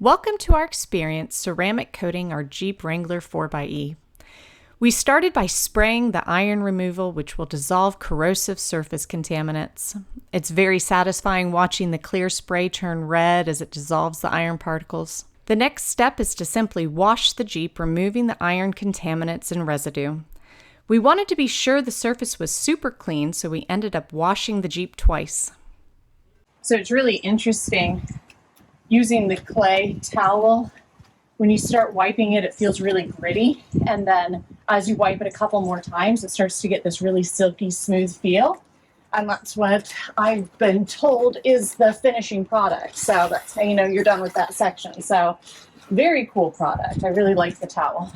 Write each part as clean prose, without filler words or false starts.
Welcome to our experience ceramic coating our Jeep Wrangler 4xe. We started by spraying the iron removal, which will dissolve corrosive surface contaminants. It's very satisfying watching the clear spray turn red as it dissolves the iron particles. The next step is to simply wash the Jeep, removing the iron contaminants and residue. We wanted to be sure the surface was super clean, so we ended up washing the Jeep twice. So it's really interesting using the clay towel. When you start wiping it, it feels really gritty. And then as you wipe it a couple more times, it starts to get this really silky, smooth feel. And that's what I've been told is the finishing product. So that's how you know you're done with that section. So very cool product. I really like the towel.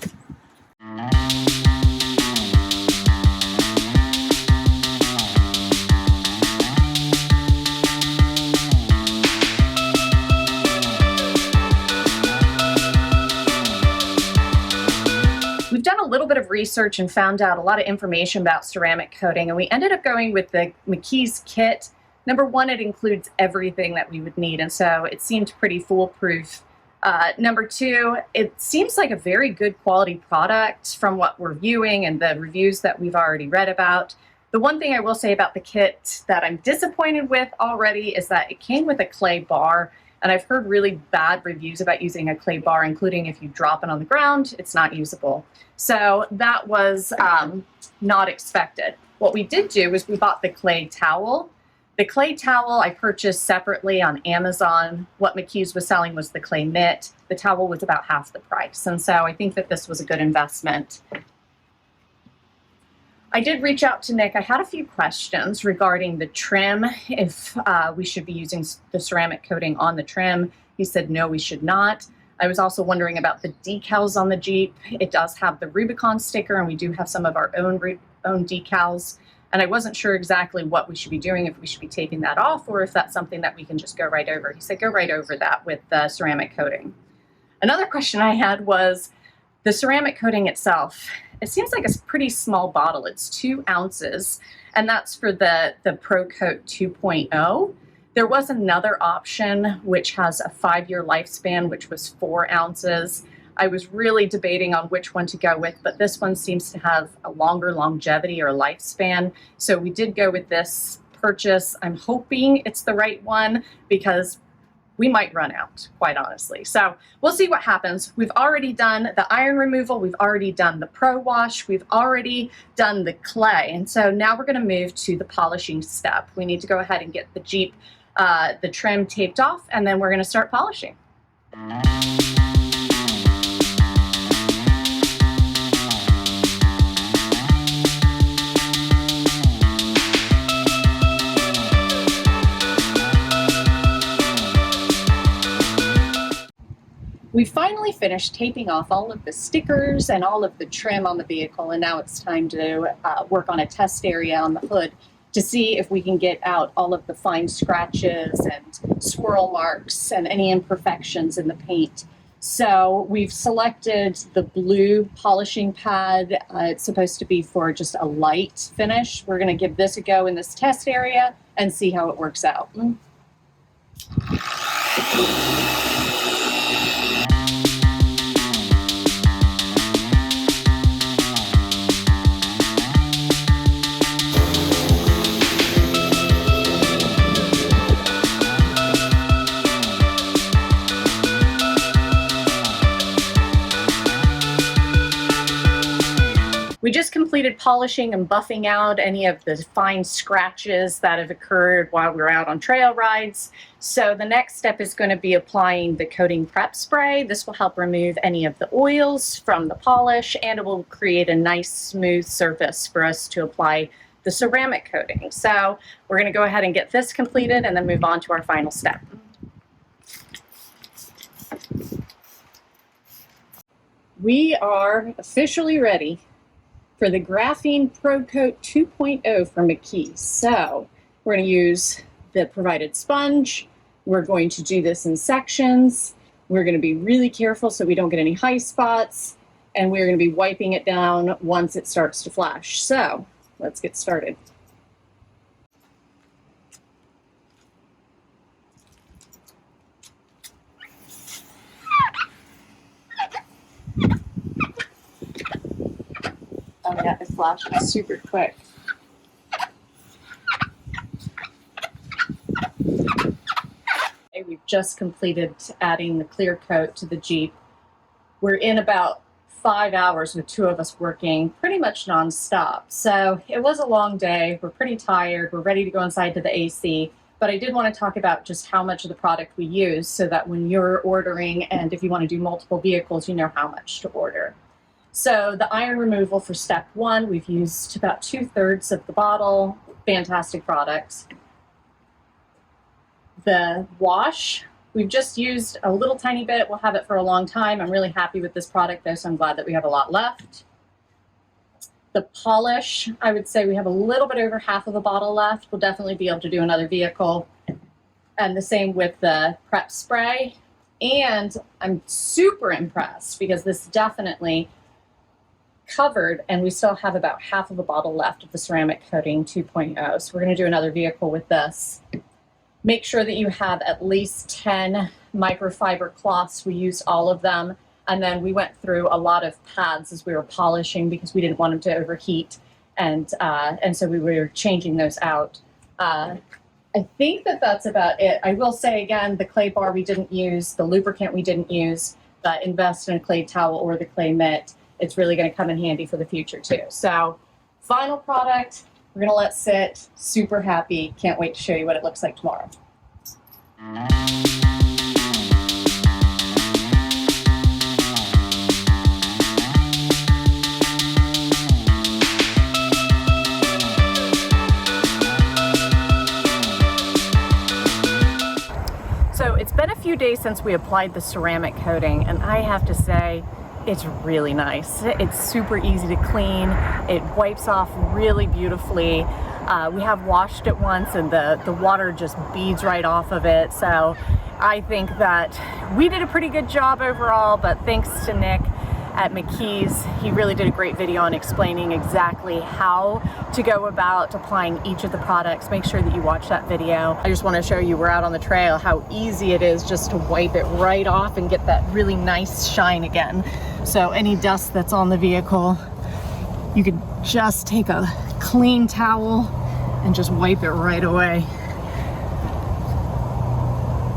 We've done a little bit of research and found out a lot of information about ceramic coating, and we ended up going with the McKees kit. Number one, it includes everything that we would need, and so it seemed pretty foolproof. Number two, it seems like a very good quality product from what we're viewing and the reviews that we've already read about. The one thing I will say about the kit that I'm disappointed with already is that it came with a clay bar. And I've heard really bad reviews about using a clay bar, including if you drop it on the ground, it's not usable. So that was not expected. What we did do is we bought the clay towel. The clay towel I purchased separately on Amazon. What McKees was selling was the clay mitt. The towel was about half the price. And so I think that this was a good investment. I did reach out to Nick. I had a few questions regarding the trim, if we should be using the ceramic coating on the trim. He said, no, we should not. I was also wondering about the decals on the Jeep. It does have the Rubicon sticker, and we do have some of our own decals. And I wasn't sure exactly what we should be doing, if we should be taking that off or if that's something that we can just go right over. He said, go right over that with the ceramic coating. Another question I had was the ceramic coating itself. It seems like a pretty small bottle. It's 2 ounces, and that's for the Pro Coat 2.0. There was another option which has a 5-year lifespan, which was 4 ounces. I was really debating on which one to go with, but this one seems to have a longer longevity or lifespan. So we did go with this purchase. I'm hoping it's the right one because we might run out, quite honestly. So we'll see what happens. We've already done the iron removal. We've already done the pro wash. We've already done the clay. And so now we're gonna move to the polishing step. We need to go ahead and get the Jeep, the trim taped off, and then we're gonna start polishing. We finally finished taping off all of the stickers and all of the trim on the vehicle, and now it's time to work on a test area on the hood to see if we can get out all of the fine scratches and swirl marks and any imperfections in the paint. So we've selected the blue polishing pad. It's supposed to be for just a light finish. We're going to give this a go in this test area and see how it works out. We just completed polishing and buffing out any of the fine scratches that have occurred while we were out on trail rides. So the next step is going to be applying the coating prep spray. This will help remove any of the oils from the polish, and it will create a nice smooth surface for us to apply the ceramic coating. So we're going to go ahead and get this completed and then move on to our final step. We are officially ready for the Graphene Pro Coat 2.0 from McKees. So we're going to use the provided sponge. We're going to do this in sections. We're going to be really careful so we don't get any high spots, and we're going to be wiping it down once it starts to flash. So let's get started. on yet. It flashes super quick. Okay, we've just completed adding the clear coat to the Jeep. We're in about 5 hours with 2 of us working pretty much nonstop. So it was a long day. We're pretty tired. We're ready to go inside to the AC. But I did want to talk about just how much of the product we use so that when you're ordering and if you want to do multiple vehicles, you know how much to order. So the iron removal for step 1, we've used about 2/3 of the bottle. Fantastic products. The wash, we've just used a little tiny bit. We'll have it for a long time. I'm really happy with this product though, so I'm glad that we have a lot left. The polish, I would say we have a little bit over half of a bottle left. We'll definitely be able to do another vehicle. And the same with the prep spray. And I'm super impressed because this definitely covered, and we still have about half of a bottle left of the ceramic coating 2.0. So we're going to do another vehicle with this. Make sure that you have at least 10 microfiber cloths. We used all of them. And then we went through a lot of pads as we were polishing because we didn't want them to overheat. And so we were changing those out. I think that that's about it. I will say again, the clay bar we didn't use, the lubricant we didn't use, invest in a clay towel or the clay mitt. It's really going to come in handy for the future too. So final product, we're going to let sit. Super happy. Can't wait to show you what it looks like tomorrow. So it's been a few days since we applied the ceramic coating, and I have to say, it's really nice. It's super easy to clean. It wipes off really beautifully. We have washed it once and the water just beads right off of it. So I think that we did a pretty good job overall, but thanks to Nick at McKees, he really did a great video on explaining exactly how to go about applying each of the products. Make sure that you watch that video. I just want to show you, we're out on the trail, how easy it is just to wipe it right off and get that really nice shine again. So any dust that's on the vehicle, you could just take a clean towel and just wipe it right away.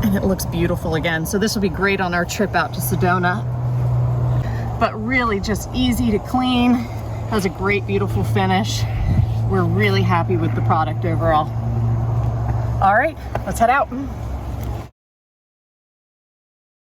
And it looks beautiful again. So this will be great on our trip out to Sedona. But really just easy to clean, has a great, beautiful finish. We're really happy with the product overall. All right, let's head out.